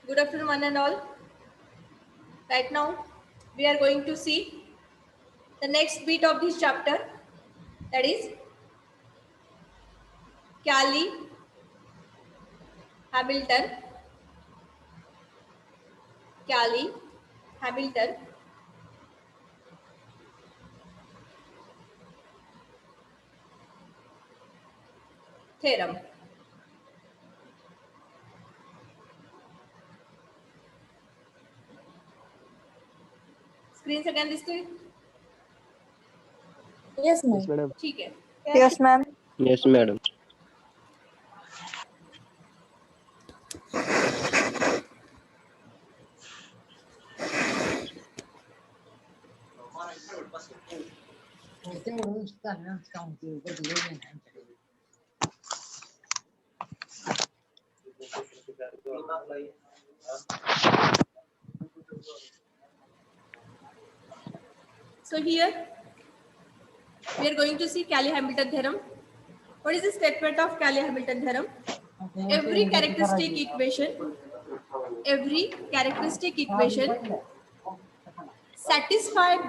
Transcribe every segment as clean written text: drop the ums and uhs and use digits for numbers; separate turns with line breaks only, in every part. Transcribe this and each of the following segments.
Good afternoon, one and all. Right now, we are going to see the next bit of this chapter, that is Cayley Hamilton. Cayley Hamilton theorem. Screen सगळ्यांना दिसतोय?
Yes, ma'am.
Yes, madam.
ठीक आहे.
Yes, ma'am.
Yes, madam.
So here we are going to see Cayley-Hamilton theorem. What is the statement of Cayley-Hamilton theorem? Every characteristic equation satisfied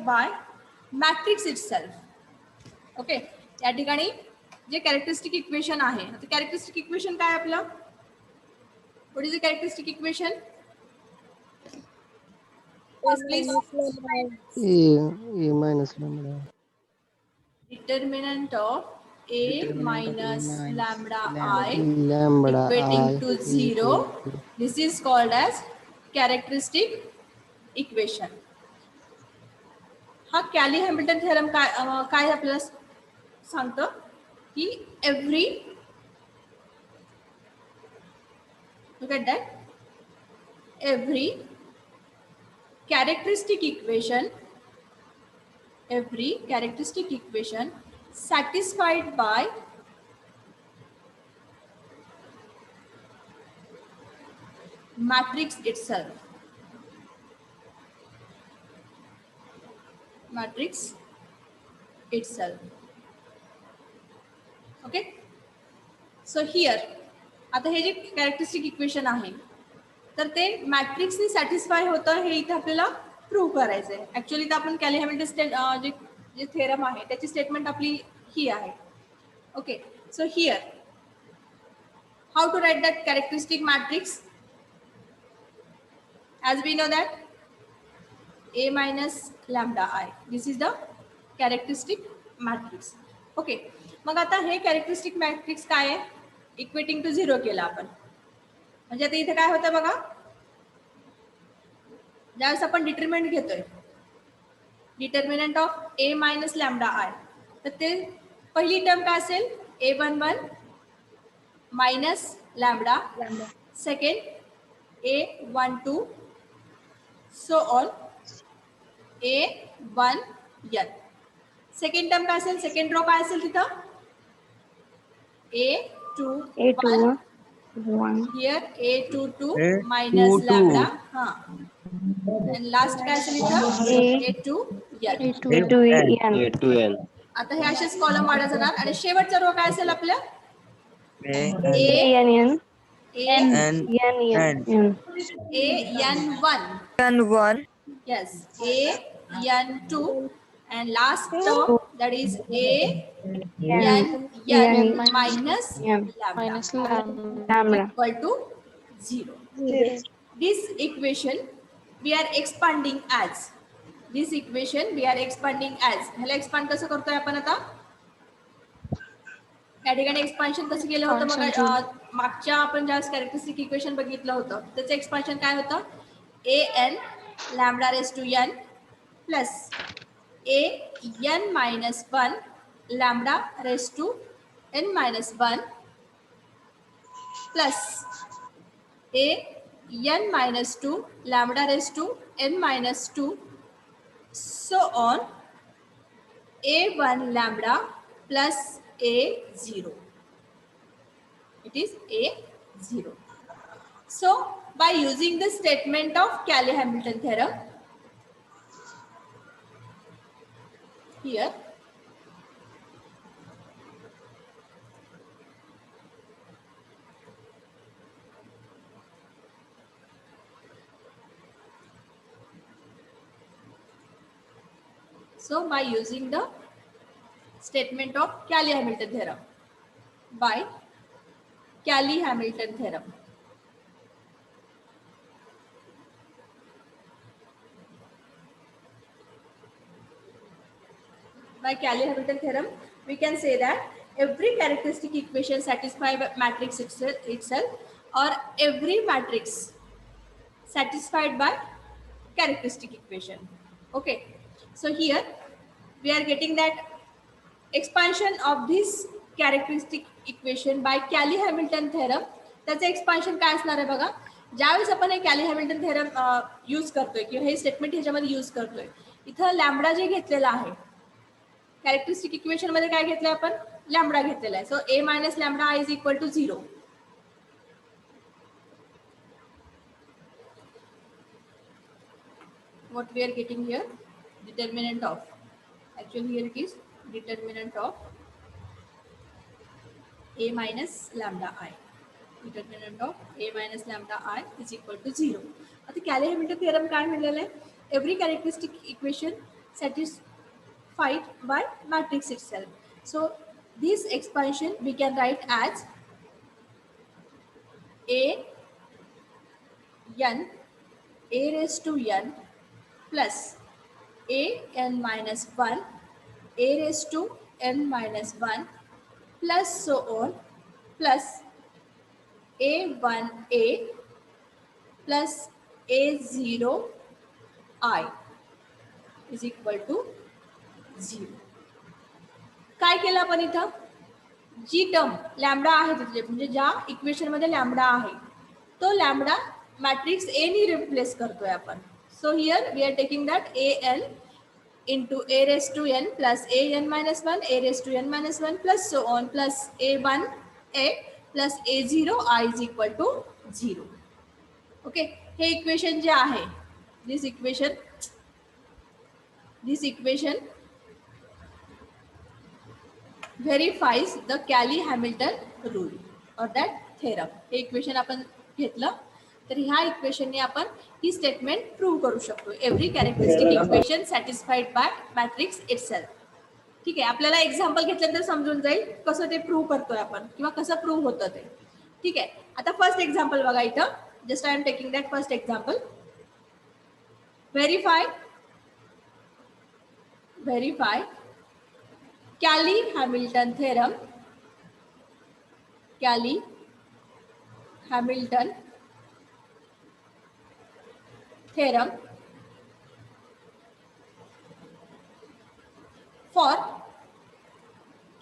by matrix itself. Okay, या ठिकाणी जे characteristic equation आहे, आता characteristic equation काय आपलं? What is the characteristic equation? Yes, please.
A minus lambda.
Determinant of A minus lambda I
Lambda
equating
I
to 0.
equal to
This is called as characteristic equation. हा कॅली Hamilton theorem काय आपल्याला सांगतं की every, look at that, every characteristic equation satisfied by matrix itself. Okay, so here आता हे जे characteristic equation आहे तर ते मॅट्रिक्सनी सॅटिस्फाय होतं, हे इथे आपल्याला प्रूव्ह करायचं आहे. ऍक्च्युअली तर आपण कॅली हॅमिल्टन जे थेरम आहे त्याची स्टेटमेंट आपली ही आहे. Okay, so here how to write that characteristic matrix? as we know that A minus lambda I, this is the characteristic matrix. Okay, मग आता हे कॅरेक्टरिस्टिक मॅट्रिक्स काय आहे? इक्वेटिंग टू 0 केलं आपण, म्हणजे आता इथे काय होतं बघा, ज्यावेळेस आपण डिटर्मिनंट घेतोय, determinant of A minus lambda I, तर ते पहिली टर्म काय असेल? A11 minus lambda, second A12 so on A1n. Second term काय असेल? सेकंड रो काय असेल तिथं? A21 here A22 minus lambda, हा, and last काय असेल इथं? A2n.
A to N.
आता हे असेच कॉलम वाढत जाणार आणि शेवटचा रो काय असेल आपलं? A1 yes, A1 and last term, that is A minus lambda equal to 0. This equation we are expanding as. ह्याला एक्सपांड कसं करतोय आपण आता? या ठिकाणी एक्सपान्शन कसं केलं होतं? मग मागच्या आपण ज्या कॅरेक्टरिस्टिक इक्वेशन बघितलं होतं त्याचं एक्सपान्शन काय होतं? an lambda raised to n plus an minus 1 lambda raised to n minus 1 plus an minus 2 lambda raised to n minus 2 so on a1 lambda plus a0. It is a0. So by using the statement of Cayley-Hamilton theorem, here So by using the statement of Cayley-Hamilton theorem, by Cayley-Hamilton theorem. By Cayley-Hamilton theorem, we can say that every characteristic equation satisfied by matrix itself or every matrix satisfied by characteristic equation. Okay, so here we are getting that expansion of this characteristic equation by Cayley-Hamilton theorem. त्याचं expansion काय असणार आहे बघा, ज्यावेळेस आपण हे Cayley-Hamilton theorem use करतोय किंवा हे स्टेटमेंट ह्याच्यामध्ये यूज करतोय, इथं लॅम्बडा जे घेतलेला आहे कॅरेक्टरिस्टिक इक्वेशन मध्ये काय घेतलंय आपण, लॅम्बडा घेतलेला आहे. So a minus lambda I is equal to 0. What we are getting here, determinant of, actually here it is determinant of a minus lambda I, determinant of a minus lambda I is equal to 0. आता Cayley-Hamilton theorem काय म्हणलेलं आहे, every characteristic equation satisfied by matrix itself. So this expansion we can write as a n a raised to n plus a n minus 1 a raised to n minus 1 plus so on plus a1a plus a0 I is equal to 0. काय केलं आपण इथं, जी term lambda आहे तिथे म्हणजे ज्या equation मध्ये lambda आहे तो लॅम्बडा मॅट्रिक्स ए नी रिप्लेस करतोय आपण. So here we are taking that A N into a raised to n plus a n minus 1 a raised to n minus 1 plus so on plus a1 a plus a0 I is equal to 0. Okay, हे equation जे आहे, this equation verifies the Cayley-Hamilton rule or that theorem. हे इक्वेशन आपण घेतलं तर ह्या इक्वेशनने आपण ही स्टेटमेंट प्रूव्ह करू शकतो, every characteristic equation satisfied by matrix itself. ठीक आहे, आपल्याला एक्झाम्पल घेतल्यानंतर समजून जाईल कसं ते प्रूव्ह करतोय आपण किंवा कसं प्रूव्ह होतं ते. ठीक आहे, आता फर्स्ट एक्झाम्पल बघा इथं, just I am taking that first example. Verify Cayley-Hamilton theorem, Cayley-Hamilton theorem for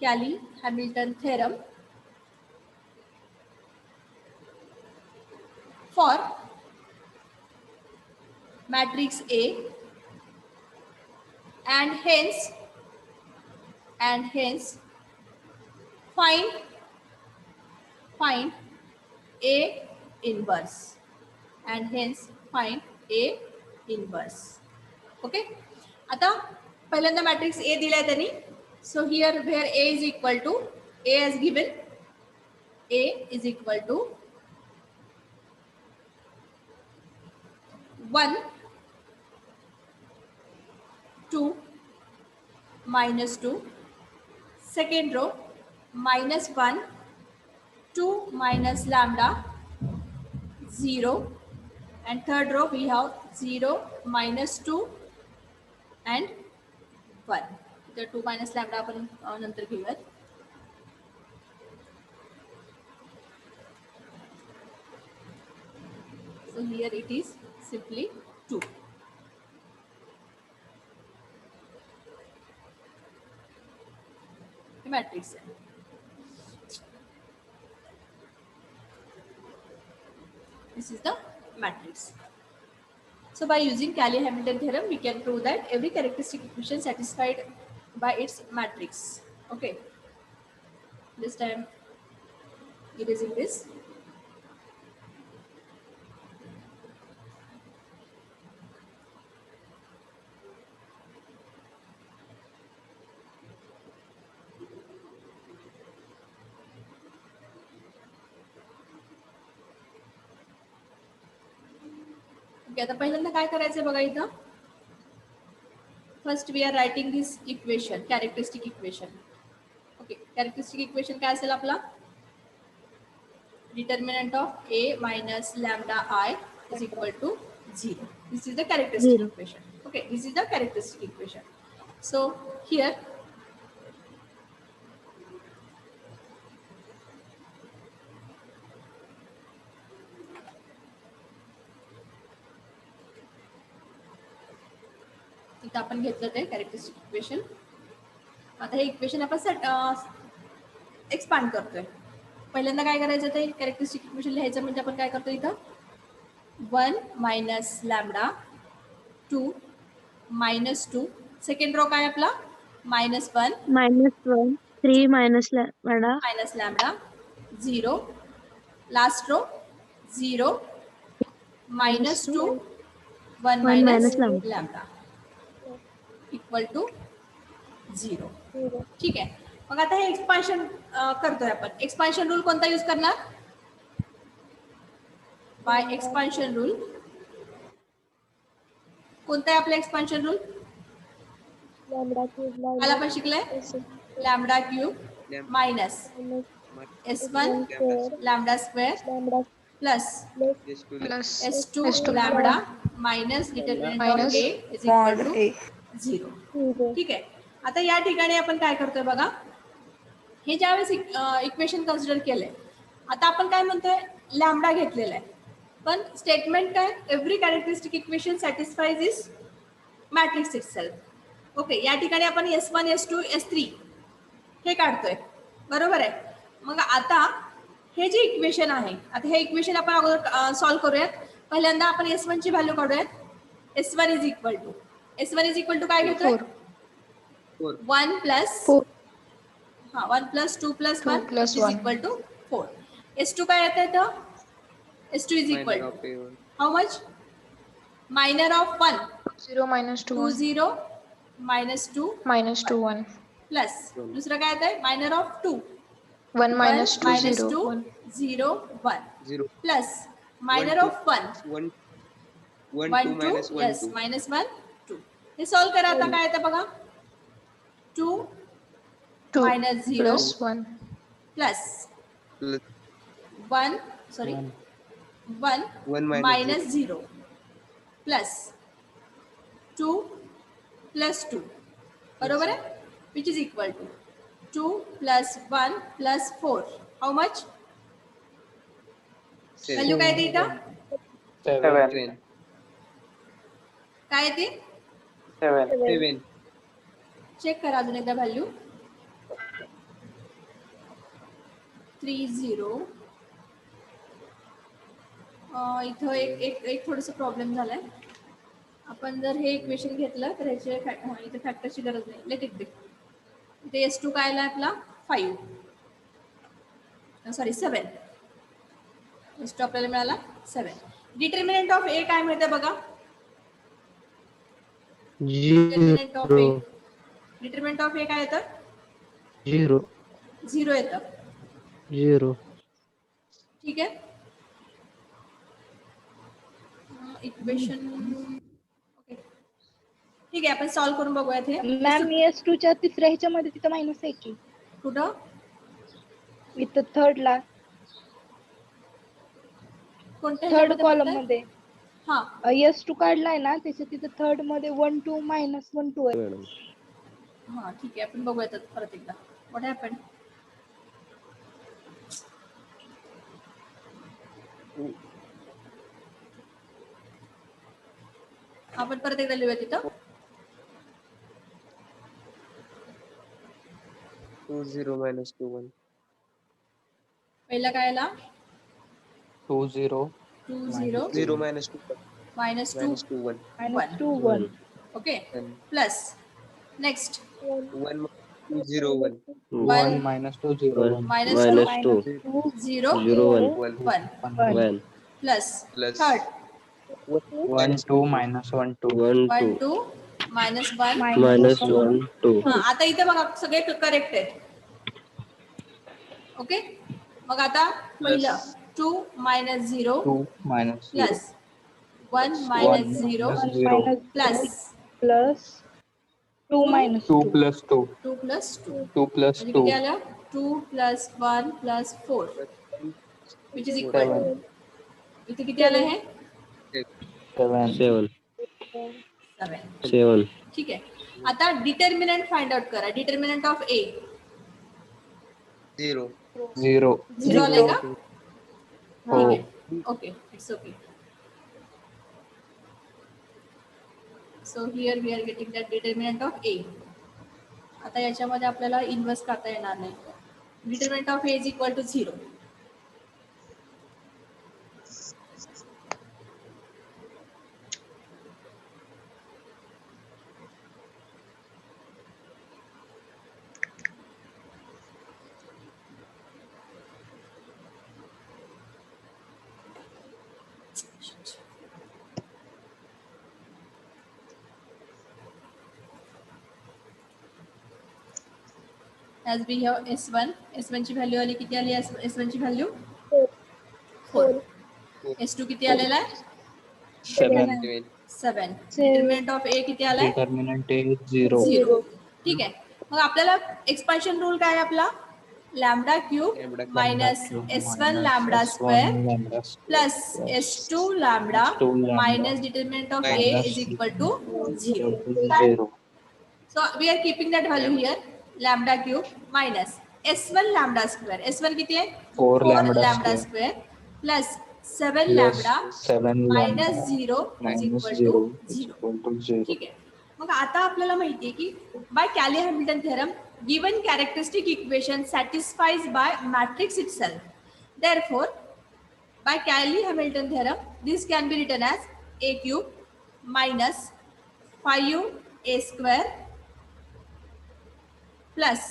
Cayley-Hamilton theorem for matrix A and hence find A inverse and hence find A inverse. Okay, आता पहिल्यांदा matrix A दिलाय त्यांनी. So here where A is equal to, A as given, A is equal to 1 2 minus 2, second row minus 1 2 minus lambda 0 and third row we have 0 minus 2 and 1. तर 2 minus lambda आपण नंतर घेऊयात. So here it is simply 2. Matrix. This is the matrix. So by using Cayley-Hamilton theorem, we can prove that every characteristic equation satisfied by its matrix. Okay. This time erasing this. Okay, आता पहिल्यांदा काय करायचंय बघा इथं, first we are writing this equation, characteristic equation. Okay, characteristic equation काय असेल आपला? Determinant of a minus lambda I is equal to 0. This is the characteristic
0.
equation. Okay, this is the characteristic equation. So here इथं आपण घेतलं ते characteristic equation. आता हे इक्वेशन आपण एक्सपांड करतोय. पहिल्यांदा काय करायचं, ते कॅरेक्टरिस्टिक इक्वेशन लिहायचं म्हणजे आपण काय करतो इथं 1 minus lambda 2 minus 2. Second row काय आपला -1
-1 3 minus lambda
minus lambda 0. Last row 0 -2 1
1
minus
minus lambda.
lambda equal to 0. ठीक आहे. मग आता हे एक्सपान्शन करतोय आपण. एक्सपान्शन रूल कोणता यूज करणार? By expansion rule. कोणता आहे आपला एक्सपान्शन रूल? काल आपण शिकलोय lambda cube minus S1 lambda square plus S2 lambda minus determinant of A is equal to 0. ठीक आहे. आता या ठिकाणी आपण काय करतोय बघा, हे ज्यावेळेस इक्वेशन कन्सिडर केलंय, आता आपण काय म्हणतोय लॅम्बडा घेतलेला आहे, पण स्टेटमेंट काय, एव्हरी कॅरेक्टरिस्टिक इक्वेशन सॅटिस्फाईज दिस मॅट्रिक्स इटसेल्फ. ओके, या ठिकाणी आपण S1 S2 S3 हे काढतोय, बरोबर आहे. मग आता हे जे इक्वेशन आहे, आता हे इक्वेशन आपण अगोदर सॉल्व्ह करूयात. पहिल्यांदा आपण S1 ची व्हॅल्यू काढूयात. S1 इज इक्वल टू काय घेतोय 1 plus 1 plus 2 plus 1 is equal to 4. S2 काय येतं इथं? S2 is equal to how much? Minor of 1
0 minus 2
2
1
0 minus 2
minus 2 1
plus दुसरं काय येतंय minor of 2
1 minus 2
minus
0
2
1
0 1 plus minor of 1 1 2 yes minus 1 2. हे solve करा. आता काय येतं बघा 2
2
minus 0
plus 1
plus 1 sorry 1 minus 0 plus 2 plus 2, बरोबर आहे, which is equal to 2 plus 1 plus 4. How much? Value काय येते इथं?
7
काय येते?
7
चेक करा अजून एकदा व्हॅल्यू 3 0. इथं एक थोडंसं प्रॉब्लेम झालाय. आपण जर हे इक्वेशन घेतलं तर ह्याचे इथे फॅक्टरची गरज नाही. Let it be. इथे S2 काय आला आपला 5 सॉरी 7. S2 आपल्याला मिळाला 7. डिटर्मिनंट ऑफ A काय मिळतं बघा. डिटर्मिनंट ऑफ A काय येतं? 0 येतं.
0
ठीक आहे. इक्वेशन ओके, ठीक आहे. आपण सॉल्व्ह करून बघूयात हे.
मॅम S2 च्या तिसऱ्या ह्याच्यामध्ये तिथं मायनस आहे की
कुठं?
इथं थर्डला
कोणत्या
थर्ड
ह्याच्यामध्ये
कॉलम
बघताय?
मध्ये
हा
S2 काढलाय ना, त्याच्या तिथं थर्ड मध्ये 1 2 minus 1 2 आहे.
मॅडम
हा ठीक आहे. आपण बघूयात परत एकदा व्हॉट हॅपन. आपण परत एकदा लिहूया तिथं
2 0 minus 2 1
पहिला काय आला
2 0
2 0
0 minus 2 1
minus 2
minus 2 1
minus 2 1
okay
and
plus next
1 2 0 1
1
minus 2 0
minus 2 0
1
1
1
plus
plus
third
1 2 minus 1 2
1 2 minus 1
minus 1 2
हा आता इथे बघा सगळे करेक्ट आहेत. ओके, मग आता पहिलं 2 minus 0
2 minus 0
plus 1 minus 0
minus
plus
plus 2 minus
2
2.
plus 2.
2 plus 2
2 plus
म्हणजे
2.
किती आलं 2 plus 1 plus 4 which is equal to
7.
इथे किती आलं हे
7.
7.
7
7.
ठीक आहे. आता डिटर्मिनंट फाइंड आउट करा. Determinant of A
0.
0.
0 आलंय का?
हो.
ठीक आहे. Okay it's okay. So here we are getting that determinant of A. आता याच्यामध्ये आपल्याला इन्व्हर्स करता येणार नाही. Determinant of A is equal to 0. As we have S1, S1 ची व्हॅल्यू आली किती आली S1 ची व्हॅल्यू 4. S2 किती आलेला आहे
7.
7. डिटर्मिनंट ऑफ ए किती आलाय
Determinant is 0.
0. ठीक आहे. मग आपल्याला एक्सपान्शन रूल काय आहे आपला lambda cube
Lambda cube
minus S1 lambda square
lambda
plus S2 lambda
S2 lambda
minus determinant of A
minus
is equal to 0.
0.
So we are keeping that value here lambda cube minus S1 lambda square. S1 किती आहे
4 lambda
lambda
square
square plus 7
plus
lambda
7
minus
lambda
0 is
minus
equal
0
to
is
0.
equal to 0.
ठीक आहे. मग आता आपल्याला माहिती आहे की by Cayley Hamilton theorem given characteristic equation satisfies by matrix itself. Therefore, by Cayley-Hamilton theorem, this can be written as a cube minus 5a square plus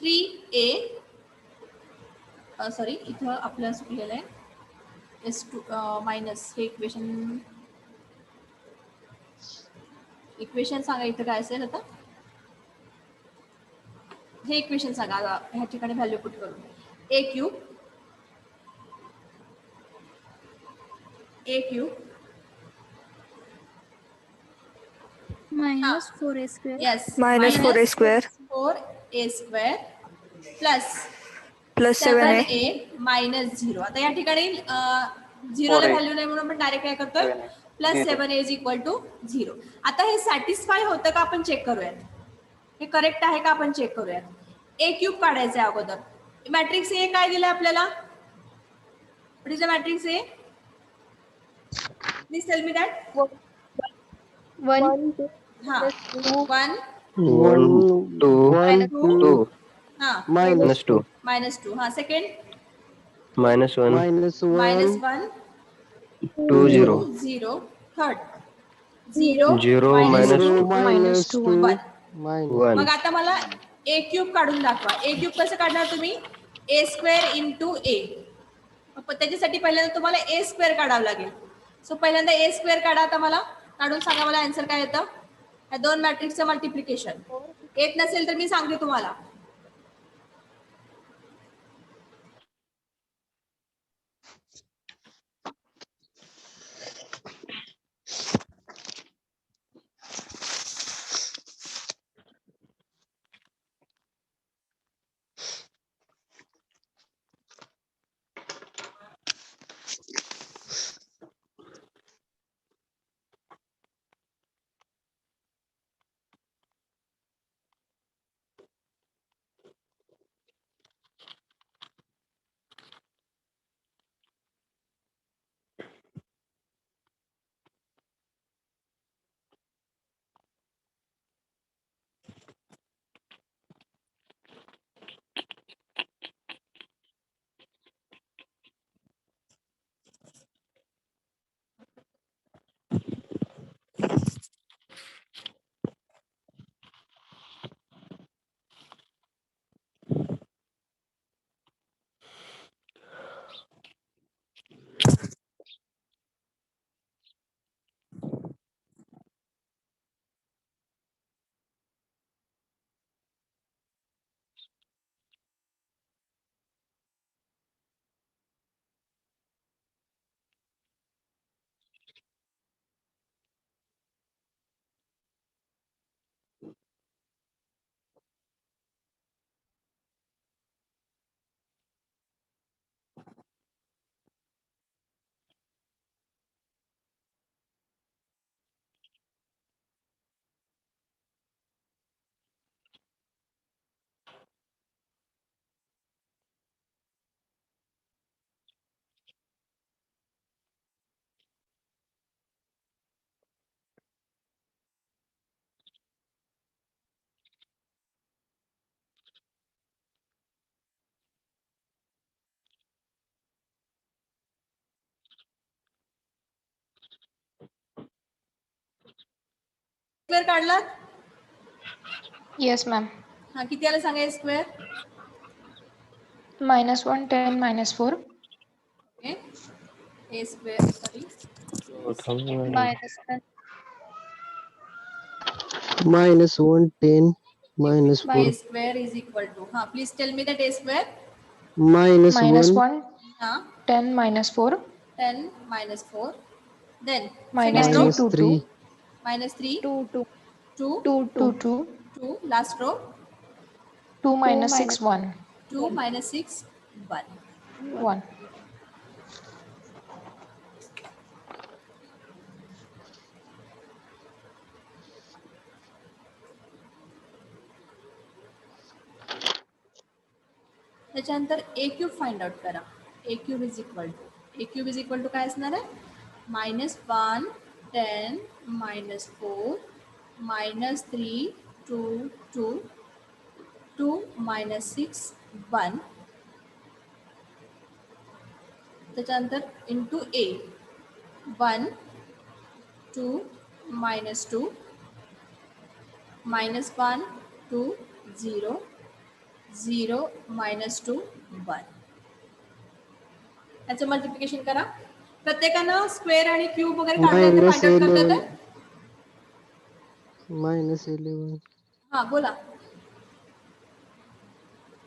3a sorry इथं आपलं चुकलेलं आहे S2 मायनस हे इक्वेशन सांगा इथं काय असेल आता हे इक्वेशन सांगा ह्या ठिकाणी व्हॅल्यू पुट करून a cube
minus 4a square
yes
minus 4a square
4a square plus
plus 7a
7a minus 0. आता या ठिकाणी 0 ला व्हॅल्यू नाही म्हणून आपण डायरेक्ट काय करतोय plus 7a is equal to 0. आता हे सॅटिस्फाय होतं का आपण चेक करूयात. हे करेक्ट आहे का आपण चेक करूयात. ए क्यूब काढायचं आहे अगोदर. मॅट्रिक्स ए काय दिलंय आपल्याला what is the matrix A please tell me that
1
हा 1
1, 2, 2,
हा
minus 2,
मायनस 2 हा second
minus 1,
minus 1
2, 0,
0 third 0
0, minus 2,
minus 2 1
मग
1,
आता मला ए क्यूब काढून दाखवा. ए क्यूब कसं काढणार तुम्ही ए स्क्वेअर इंटू ए. त्याच्यासाठी पहिल्यांदा तुम्हाला ए स्क्वेअर काढावं लागेल. सो पहिल्यांदा ए स्क्वेअर काढा. आता मला काढून सांगा मला आन्सर काय येतं. या दोन मॅट्रिक्सचं मल्टिप्लिकेशन येत नसेल तर मी सांगते तुम्हाला. स्क्वेअर काढलात?
Yes ma'am.
हा, किती आलं सांगा A square?
-1 10 -4
okay, A square sorry
-10
-1 10 -4
A square is equal to, हा please tell me that A square.
-1
-1
हा,
10 -4
10 -4, then
-2
second row
2 2
-3
-3
2 2
2
2
2
2
2
2, last row
2 -6 1
2 -6 1.
1.
त्याच्यानंतर ए क्यूब फाइंड आउट करा. ए क्यूब इज इक्वल टू काय असणार आहे? -1 10 -4 -3 2 2 2 -6 1. त्याच्यानंतर इंटू ए 1 2 -2 -1 2 0 0 -2 1. याचं मल्टिप्लिकेशन करा. प्रत्येकानं स्क्वेअर आणि क्यूब वगैरे काढले तर फाइंड आउट करता येतं?
-11
हा, बोला,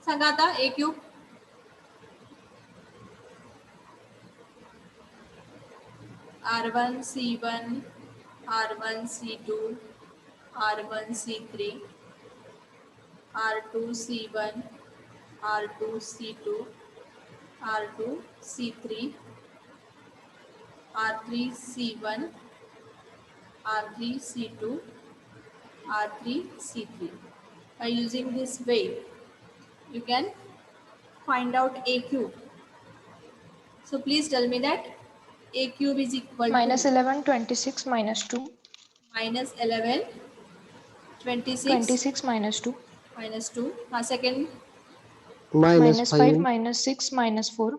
सांगा आता. ए cube R1 C1 R1 C2 R1 C3 R2 C1 R2 C2 R2 C3 R3 C1 R3 C2 R3 C3. By using this way, you can find out A cube. So please tell me that A cube is equal to
-11 26 -2
-11 26
26 -2
-2. Second,
-5
-5 -6 -4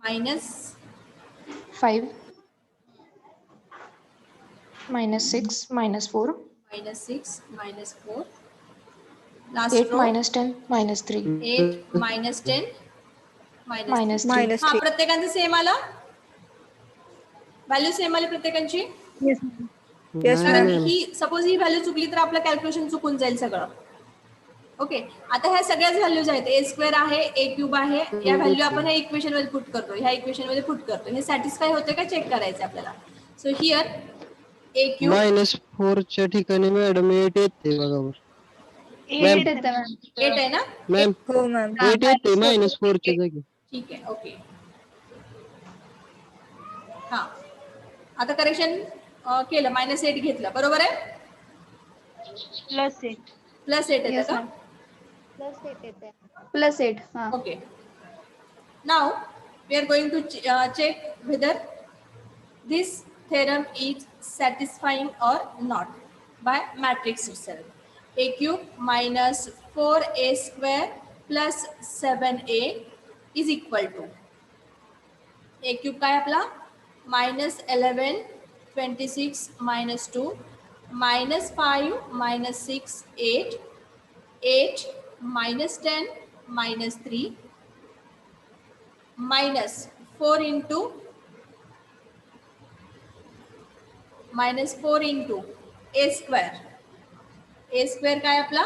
minus
5 -6 -4
-6 -4. Last
8
row
-10 -3
8 -10 -3.
-3
हा, प्रत्येकांचं same आलं? Value same आली प्रत्येकांची?
Yes.
Yes,
कारण
ma'am.
ही suppose ही value चुकली तर आपलं calculation चुकून जाईल सगळं. ओके, आता ह्या सगळ्याच व्हॅल्यूज आहेत. ए स्क्वेअर आहे, ए क्यूब आहे, या व्हॅल्यू आपण ह्या इक्वेशन मध्ये पुट करतो, ह्या इक्वेशन मध्ये पुट करतो. हे सॅटिस्फाय होते का चेक करायचं आपल्याला. सो हिअर ए क्यूब
-4 च्या ठिकाणी मॅडम 8 येते बघा बरं.
8 येतं मॅम.
8 आहे ना?
मॅम
हो मॅम.
8 येते -4 च्या जागी.
ठीक आहे, ओके. हा, आता करेक्शन केलं, -8 घेतलं, बरोबर आहे?
+8
+8 येतं
Yes,
का?
ma'am.
+8 येते. +8 हा.
Okay. Now we are going to check whether this theorem is satisfying or not by matrix itself. A cube minus 4a square plus 7a is equal to a cube काय आपला -11 26 -2 -5 -6 8 8 -10 -3 -4 into a square. A square काय आपला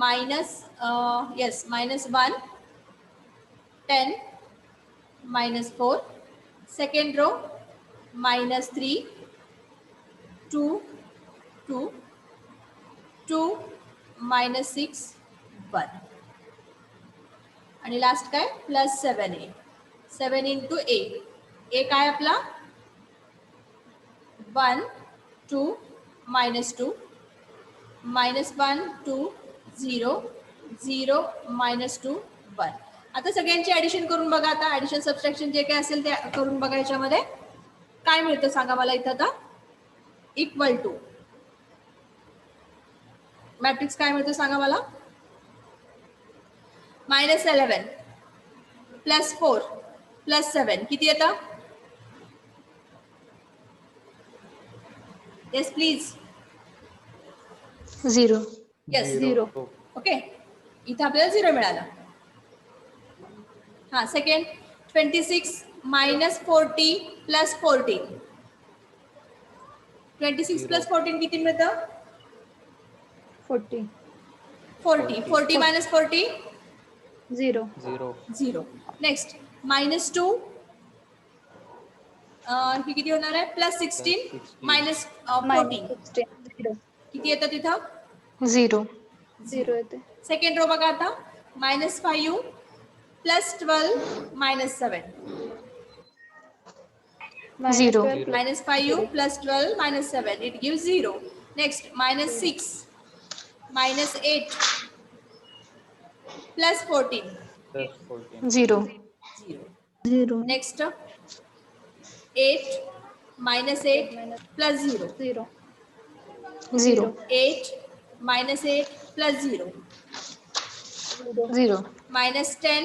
-1 10 -4. Second row -3 2 2 2 -6 1. आणि last काय +7a. 7 into a. a काय आपला 1 2 -2 -1 2 0 0 -2 1. आता सगळ्यांची ऍडिशन करून बघा. आता ऍडिशन सबट्रॅक्शन जे काय असेल ते करून बघा. याच्यामध्ये काय मिळतं सांगा मला इथं. आता इक्वल टू मॅट्रिक्स काय मिळतं सांगा मला. -11 +4 +7 किती येतं? Yes please.
Zero.
Yes
zero.
Okay, इथे आपल्याला 0 मिळाला. हा सेकंड 26 मायनस 40 प्लस 14. 26 प्लस 14 किती मिळतं?
40.
40. 40 मायनस 40
झिरो.
0. नेक्स्ट मायनस 2 ही किती होणार आहे? Plus 16 minus 14
zero.
किती येतं तिथं?
झिरो.
झिरो येते.
सेकंड रो बघा आता, minus 5 plus 12 minus 7.
Zero.
Minus 5 plus 12 minus 7. It gives 0. Next, minus 6 minus 8 plus 14.
Zero.
0.
Zero.
Next, 8 minus 8 plus 0.
Zero.
Zero.
8 minus 8 plus 0.
Zero.
Minus 10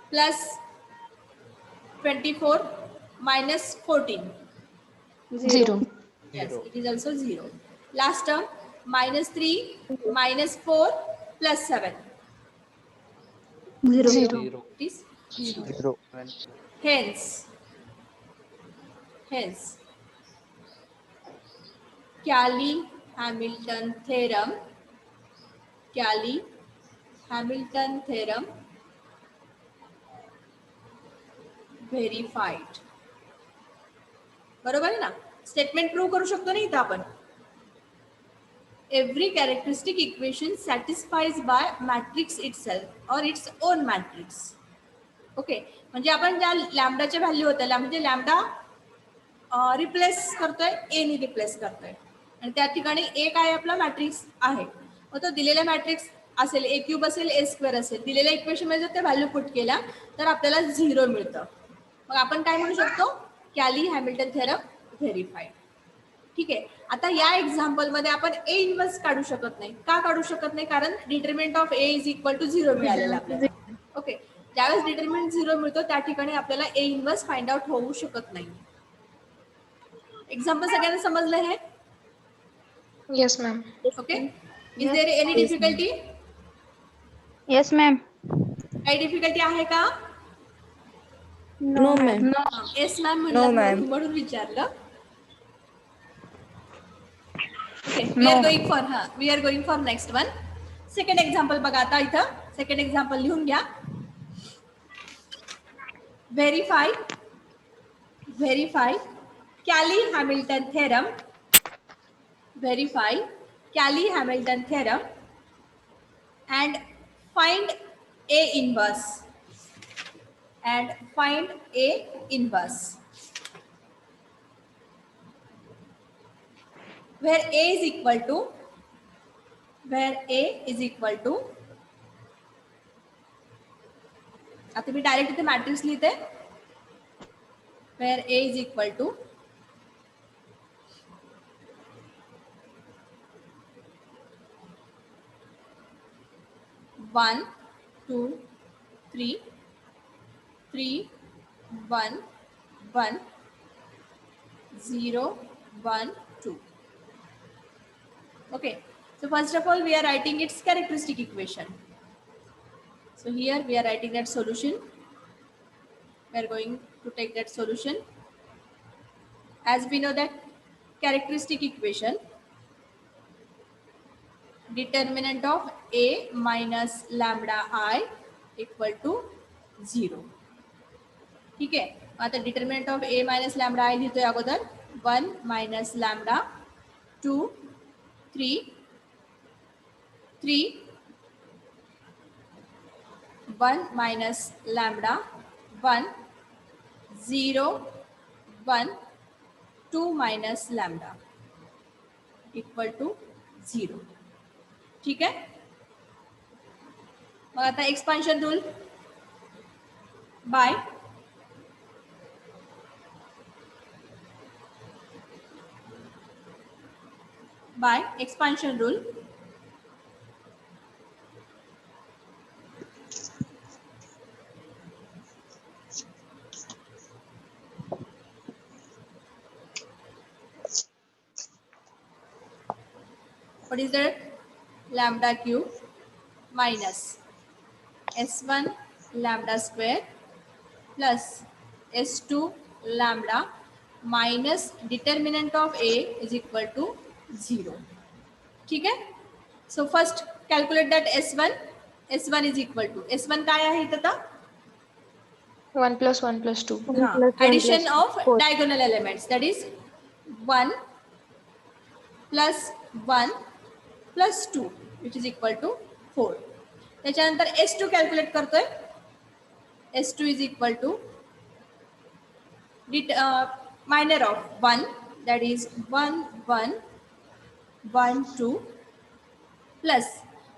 plus 24 minus 14.
Zero.
Yes, it is also 0. Last term, minus 3 minus 4 plus 7.
Zero.
Zero.
It is 0.
0.
Hence, Cayley-Hamilton theorem verified. बरोबर आहे ना? Statement prove करू शकतो ना इथं आपण. Every characteristic equation satisfies by matrix itself or its own matrix. Okay, म्हणजे आपण ज्या लॅम्डाच्या व्हॅल्यू होत्या म्हणजे लॅम्डा रिप्लेस करतोय, ए ने रिप्लेस करतोय आणि त्या ठिकाणी ए काय आपला मॅट्रिक्स आहे. मग तो दिलेला मॅट्रिक्स असेल, ए क्यूब असेल, ए स्क्वेअर असेल, दिलेल्या इक्वेशन मध्ये जर त्या व्हॅल्यू पुट केल्या तर आपल्याला 0 मिळतं. मग आपण काय म्हणू शकतो? कॅली-हॅमिल्टन थेरम व्हेरीफाईड. ठीक आहे. आता या एक्झाम्पल मध्ये आपण ए इन्व्हर्स काढू शकत नाही. का काढू शकत नाही? कारण determinant of A is equal to 0 मिळालेला आपल्याला. ओके, ज्यावेळेस डिटर्मिनंट 0 मिळतो त्या ठिकाणी आपल्याला ए इन्व्हर्स फाइंड आउट होऊ शकत नाही. एक्झाम्पल सगळ्यांना समजलं आहे?
Yes ma'am.
Okay, is there any difficulty?
Yes ma'am.
काही डिफिकल्टी आहे का?
No ma'am.
Yes ma'am
No,
म्हणलं
ma'am.
म्हणून विचारलं. Okay,
No.
We are going for next one. Second example बघा आता इथं. सेकंड एक्झाम्पल लिहून घ्या. Verify Cayley-Hamilton theorem. Verify Cayley-Hamilton theorem and find A inverse. Where A is equal to आता मी direct इथे मॅट्रिक्स लिहिते. where A is equal to 1 2 3 3 1 1 0 1 2. Okay, so first of all we are writing its characteristic equation. So here we are writing that solution. We are going to take that solution. As we know that characteristic equation, determinant of A minus lambda I equal to 0. ठीक आहे. आता determinant of A minus lambda I लिहितोय अगोदर 1 minus lambda 2 3 3 1 minus lambda 1 0 1 2 minus lambda equal to 0. ठीक आहे. मग आता expansion rule by expansion rule. what is that? Lambda cube minus S1 lambda square plus S2 lambda minus determinant of A is equal to 0. ठीक है? So first calculate that S1. S1 is equal to S1 काय आहे इथं आता?
1 plus 1 plus 2.
Addition of diagonal elements, that is 1 plus 1 plus 2 which is equal to 4. त्याच्यानंतर S2 calculate करतोय. S2 is equal to minor of 1, that is 1 1 1 2 plus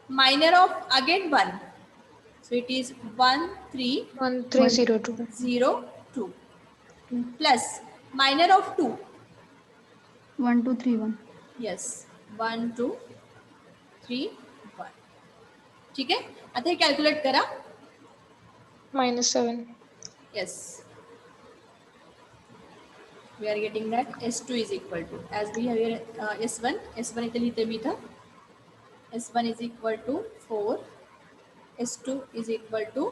minor of again 1, so it is 1 3
1 3 0 2.
0 2 plus minor of 2,
1 2 3 1.
yes 1 2 3 1. ठीक आहे, आता हे calculate करा.
-7.
Yes, we are getting that S2 is equal to, as we have here S1 इथे लिहिते मी इथं. S1 is equal to 4, S2 is equal to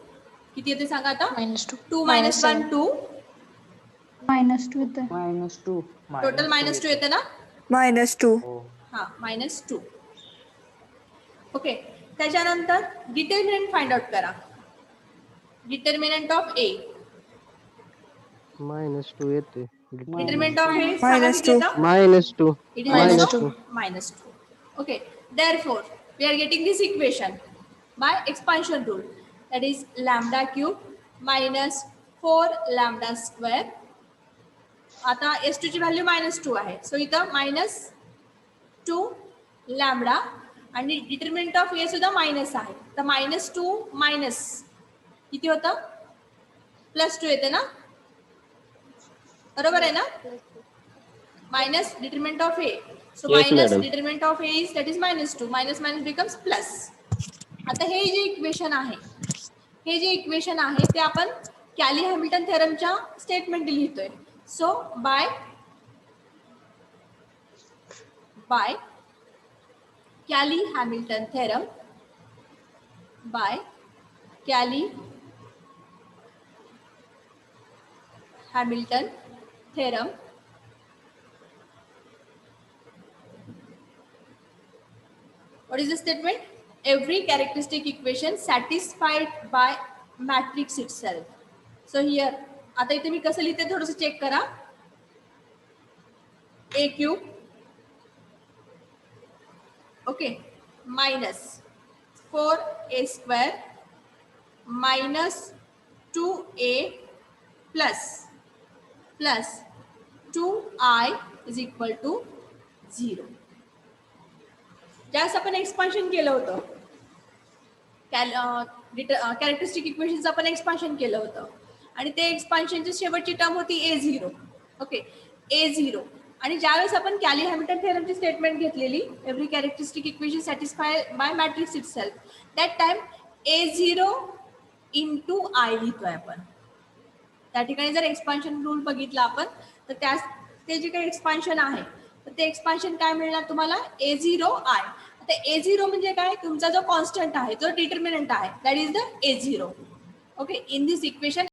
किती येते सांगा आता?
-2.
2 minus 1 2,
-2 येतं.
-2.
टोटल -2 येते ना?
-2.
हां -2. ओके, त्याच्यानंतर डिटर्मिनंट फाइंड आउट करा. डिटर्मिनंट ऑफ A,
-2 येते.
Determinant of A
-2.
-2.
It is minus
-2.
2. -2. Okay. Therefore, we are getting this equation by expansion rule. That is lambda cube minus 4 lambda square. आता S2 ची value -2 आहे. So इथं -2 lambda आणि determinant of A सुद्धा minus आहे. तर -2 minus किती होतं? +2 येते ना? बरोबर आहे ना? minus determinant of A. So
Yes,
minus
madam.
determinant of A is, that is -2. Minus minus becomes plus. आता हे जे इक्वेशन आहे ते आपण कॅली हॅमिल्टन थेरमच्या स्टेटमेंट लिहितोय. So by Cayley Hamilton theorem, what is the statement? Every characteristic equation satisfied by matrix itself. So here आता इथे मी कसं लिहिते थोडंसं चेक करा. A cube, okay, minus 4A square minus 2A plus 2I is equal to 0. ज्यावेळेस आपण expansion केलं होतं, कॅरेक्टरिस्टिक इक्वेशनचं आपण एक्सपान्शन केलं होतं आणि ते एक्सपान्शनची शेवटची टर्म होती A0. Okay, A0. आणि ज्यावेळेस आपण कॅली हॅमिल्टन थेरमची स्टेटमेंट घेतलेली, every characteristic equation satisfy by matrix itself, that time A0 into I लिहितोय आपण. त्या ठिकाणी जर एक्सपान्शन रूल बघितला आपण तर ते जे काही एक्सपान्शन आहे तर ते एक्सपान्शन काय मिळणार तुम्हाला? A0 I. आता A0 म्हणजे काय? तुमचा जो कॉन्स्टंट आहे, जो डिटर्मिनंट आहे, that is the A0. Okay, in this equation